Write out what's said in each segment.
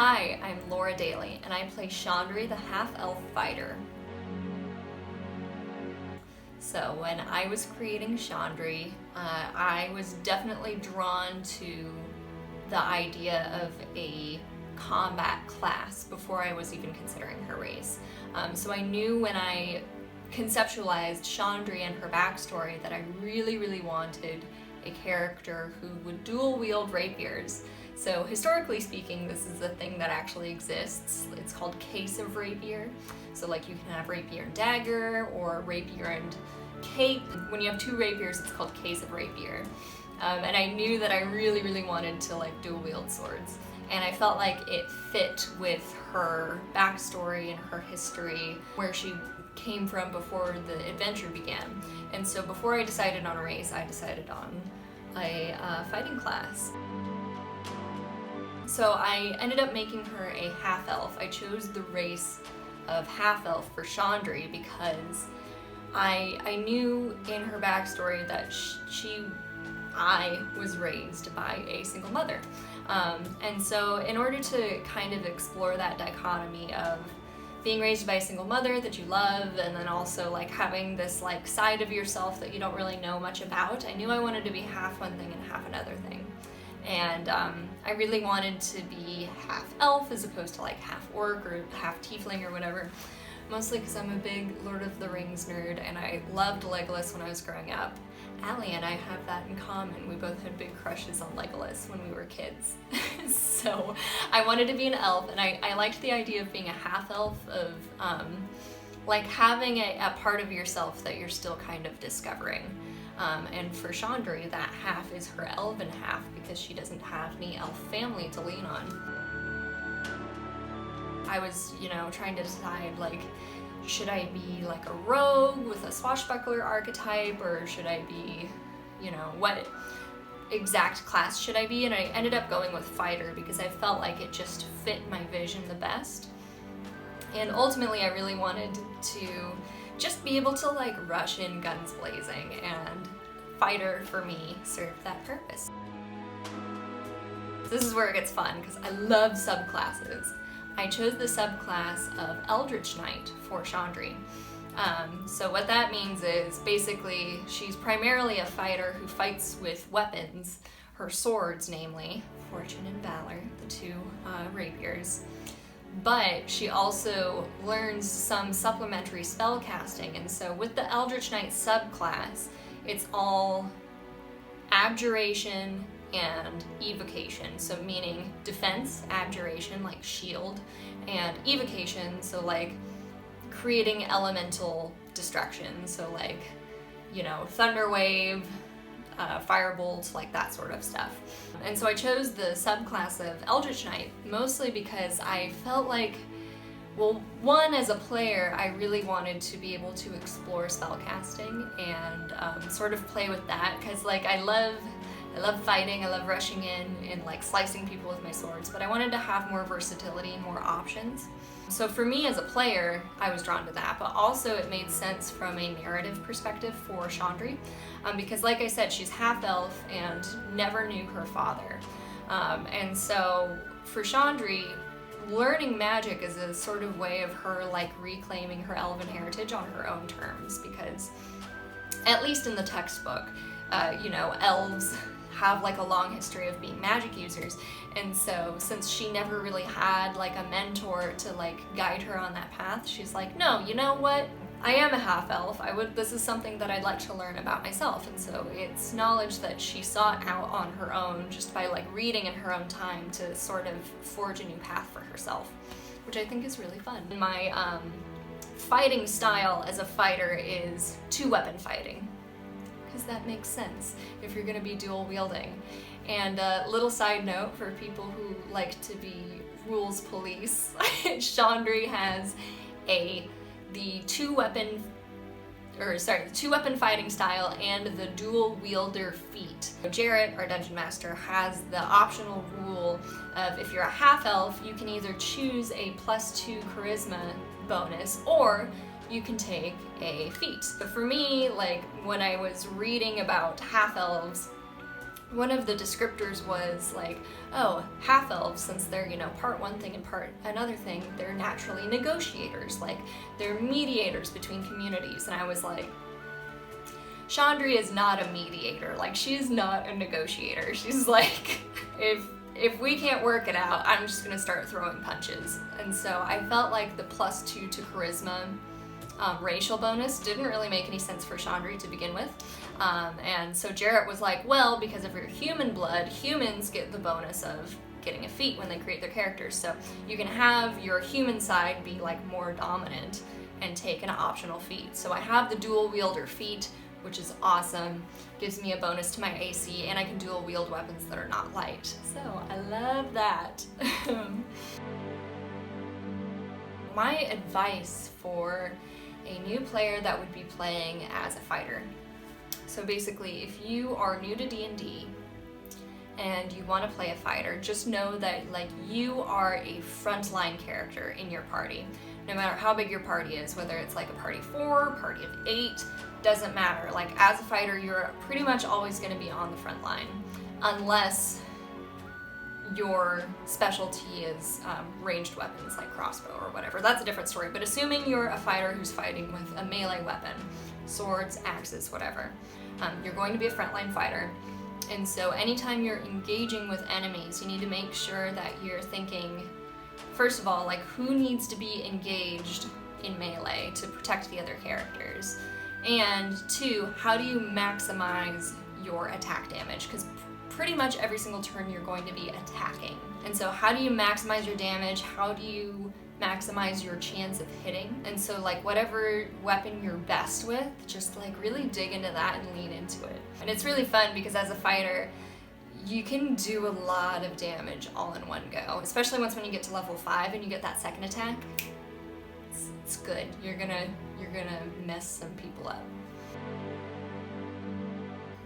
Hi, I'm Lora Daly, and I play Shandri, the half-elf fighter. So when I was creating Shandri, I was definitely drawn to the idea of a combat class before I was even considering her race. So I knew when I conceptualized Shandri and her backstory that I really wanted a character who would dual wield rapiers. So historically speaking, this is a thing that actually exists. It's called case of rapier. So like you can have rapier and dagger or rapier and cape. When you have two rapiers, it's called case of rapier. And I knew that I really wanted to like dual wield swords. And I felt like it fit with her backstory and her history, where she came from before the adventure began. And so before I decided on a race, I decided on a fighting class. So I ended up making her a half-elf. I chose the race of half-elf for Shandri because I knew in her backstory that I was raised by a single mother. And so in order to kind of explore that dichotomy of being raised by a single mother that you love, and then also like having this like side of yourself that you don't really know much about, I knew I wanted to be half one thing and half another thing. And I really wanted to be half elf as opposed to like half orc or half tiefling or whatever. Mostly because I'm a big Lord of the Rings nerd and I loved Legolas when I was growing up. Allie and I have that in common. We both had big crushes on Legolas when we were kids. So I wanted to be an elf, and I liked the idea of being a half elf, of like having a part of yourself that you're still kind of discovering. And for Shandri, that half is her elven half because she doesn't have any elf family to lean on. I was, trying to decide, like, should I be like a rogue with a swashbuckler archetype, or should I be, what exact class should I be? And I ended up going with fighter because I felt like it just fit my vision the best. And ultimately I really wanted to just be able to like rush in guns blazing, and fighter for me served that purpose. This is where it gets fun because I love subclasses. I chose the subclass of Eldritch Knight for Shandri. So what that means is basically she's primarily a fighter who fights with weapons, her swords namely, Fortune and Valor, the two rapiers. But she also learns some supplementary spell casting, and so with the Eldritch Knight subclass, it's all abjuration and evocation, so meaning defense, abjuration, like shield, and evocation, so like creating elemental destruction, so like, thunder wave, firebolt, like that sort of stuff. And so I chose the subclass of Eldritch Knight mostly because I felt like, well, one, as a player, I really wanted to be able to explore spellcasting and sort of play with that, because like I love fighting, I love rushing in and like slicing people with my swords, but I wanted to have more versatility and more options. So for me as a player, I was drawn to that, but also it made sense from a narrative perspective for Shandri, because like I said, she's half elf and never knew her father. And so for Shandri, learning magic is a sort of way of her like reclaiming her elven heritage on her own terms, because at least in the textbook, elves have like a long history of being magic users, and so since she never really had like a mentor to like guide her on that path, she's like, no, you know what, I am a half elf, this is something that I'd like to learn about myself. And so it's knowledge that she sought out on her own just by like reading in her own time to sort of forge a new path for herself, which I think is really fun. My fighting style as a fighter is two-weapon fighting, because that makes sense if you're going to be dual wielding. And a little side note for people who like to be rules police, Shandri has the two-weapon fighting style and the dual wielder feat. Jarrett, our dungeon master, has the optional rule of if you're a half elf, you can either choose a +2 charisma bonus, or you can take a feat. But for me, like when I was reading about half elves, one of the descriptors was like, oh, half-elves, since they're, you know, part one thing and part another thing, they're naturally negotiators, like they're mediators between communities. And I was like, Shandri is not a mediator, like she's not a negotiator. She's like, if we can't work it out, I'm just gonna start throwing punches. And so I felt like the +2 to charisma racial bonus didn't really make any sense for Shandri to begin with. And so Jarrett was like, well, because of your human blood, humans get the bonus of getting a feat when they create their characters. So you can have your human side be like more dominant and take an optional feat. So I have the dual wielder feat, which is awesome. Gives me a bonus to my AC, and I can dual wield weapons that are not light. So I love that. My advice for a new player that would be playing as a fighter. So basically, if you are new to D&D and you want to play a fighter, just know that like you are a frontline character in your party. No matter how big your party is, whether it's like a party 4, party of 8, doesn't matter. Like as a fighter, you're pretty much always going to be on the front line, unless your specialty is ranged weapons like crossbow or whatever. That's a different story. But assuming you're a fighter who's fighting with a melee weapon, swords, axes, whatever, you're going to be a frontline fighter. And so anytime you're engaging with enemies, you need to make sure that you're thinking, first of all, like who needs to be engaged in melee to protect the other characters? And 2, how do you maximize your attack damage? Because pretty much every single turn you're going to be attacking. And so how do you maximize your damage? How do you maximize your chance of hitting? And so like whatever weapon you're best with, just like really dig into that and lean into it. And it's really fun because as a fighter, you can do a lot of damage all in one go, especially once when you get to level 5 and you get that second attack. It's good. You're gonna mess some people up.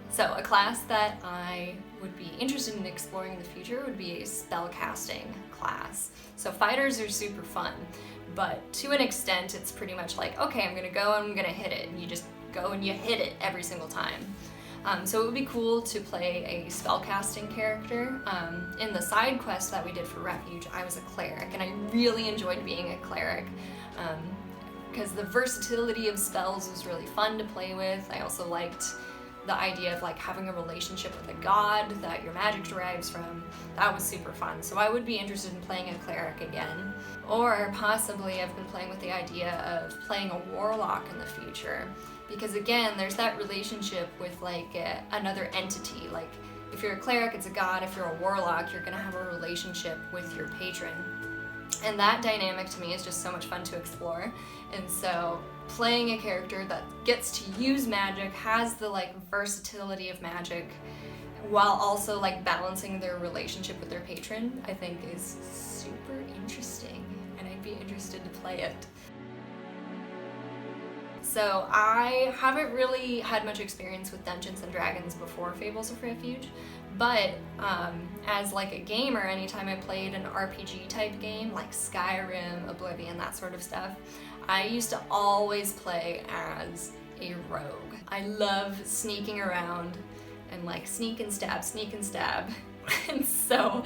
So a class that I would be interested in exploring in the future would be a spellcasting class. So fighters are super fun, but to an extent it's pretty much like, okay, I'm gonna go and I'm gonna hit it, and you just go and you hit it every single time. So it would be cool to play a spellcasting character. In the side quest that we did for Refuge, I was a cleric, and I really enjoyed being a cleric because the versatility of spells was really fun to play with. I also liked the idea of like having a relationship with a god that your magic derives from. That was super fun. So I would be interested in playing a cleric again. Or possibly I've been playing with the idea of playing a warlock in the future. Because again, there's that relationship with like another entity. Like if you're a cleric, it's a god. If you're a warlock, you're gonna have a relationship with your patron. And that dynamic to me is just so much fun to explore. And so playing a character that gets to use magic, has the like versatility of magic, while also like balancing their relationship with their patron, I think is super interesting, and I'd be interested to play it. So I haven't really had much experience with Dungeons and Dragons before Fables of Refuge, but as like a gamer, anytime I played an RPG type game like Skyrim, Oblivion, that sort of stuff, I used to always play as a rogue. I love sneaking around and like sneak and stab. And so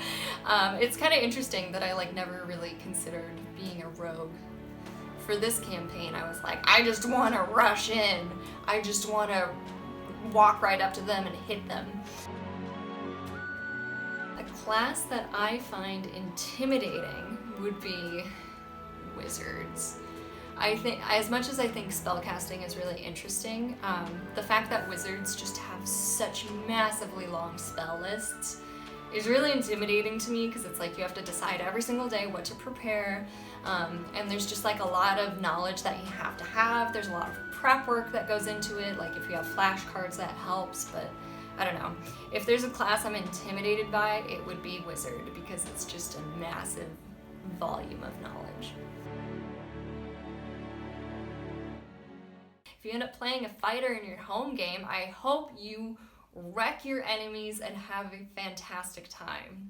it's kind of interesting that I like never really considered being a rogue. For this campaign, I was like, I just want to rush in. I just want to walk right up to them and hit them. A class that I find intimidating would be wizards. I think, as much as I think spellcasting is really interesting, the fact that wizards just have such massively long spell lists is really intimidating to me, because it's like you have to decide every single day what to prepare, and there's just like a lot of knowledge that you have to have. There's a lot of prep work that goes into it, like if you have flashcards that helps, but I don't know. If there's a class I'm intimidated by, it would be wizard, because it's just a massive volume of knowledge. If you end up playing a fighter in your home game, I hope you wreck your enemies and have a fantastic time.